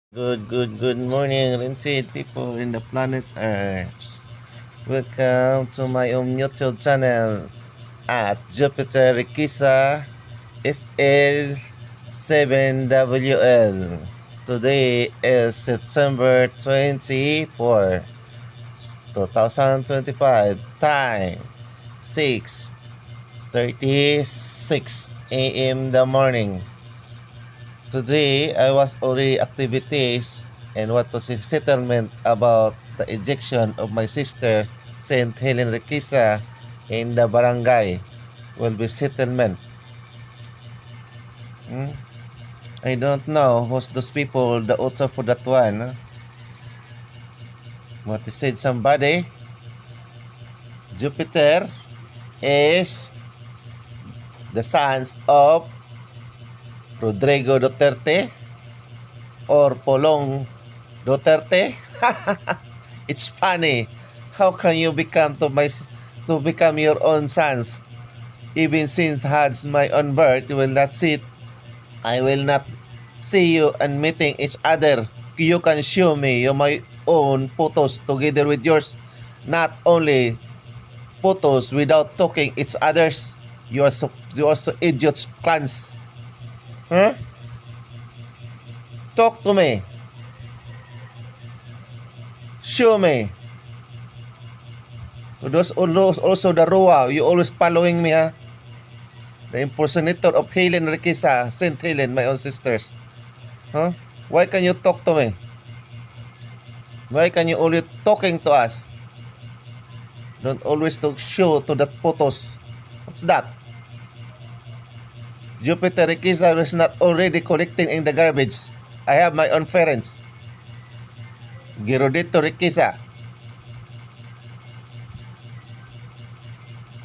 Good morning, Rinsid people in the planet Earth. Welcome to my own YouTube channel at Jupiter Rikisa FL7WL. Today is September 24, 2025. Time 6:36 a.m. the morning. Today, I was already activities and what was the settlement about the ejection of my sister, Saint Helen Requisa, in the barangay will be settlement. I don't know who's those people, the author for that one. What they said somebody, Jupiter is the sons of Rodrigo Duterte or Polong Duterte. It's funny. How can you become to become your own sons? Even since has my own birth, you will not sit. I will not see you and meeting each other. You can show me your my own photos together with yours. Not only photos without talking each others. You are so idiots clans. Huh? Talk to me. Show me. Those also the Roa, you always following me, ha? The impersonator of Helen Requisa, Saint Helen, my own sisters. Huh? Why can you talk to me? Why can you always talking to us? Don't always to show to that photos. What's that? Jupiter Requisa is not already collecting in the garbage. I have my own parents. Girodito Requisa.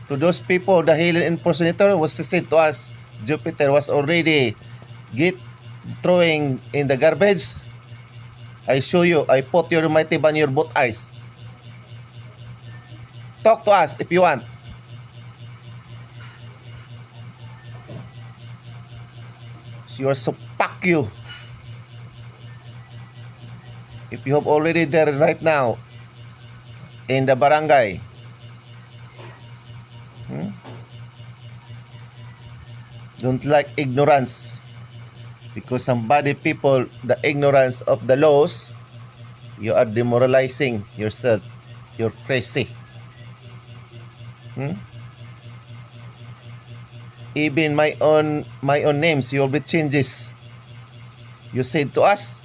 To those people, the Helen impersonator was said to us, Jupiter was already throwing in the garbage. I show you, I put your mighty ban your both eyes. Talk to us if you want. You are so fuck you. If you have already there right now in the barangay, don't like ignorance, because somebody people the ignorance of the laws, you are demoralizing yourself. You're crazy. Even my own names you will be changes. You said to us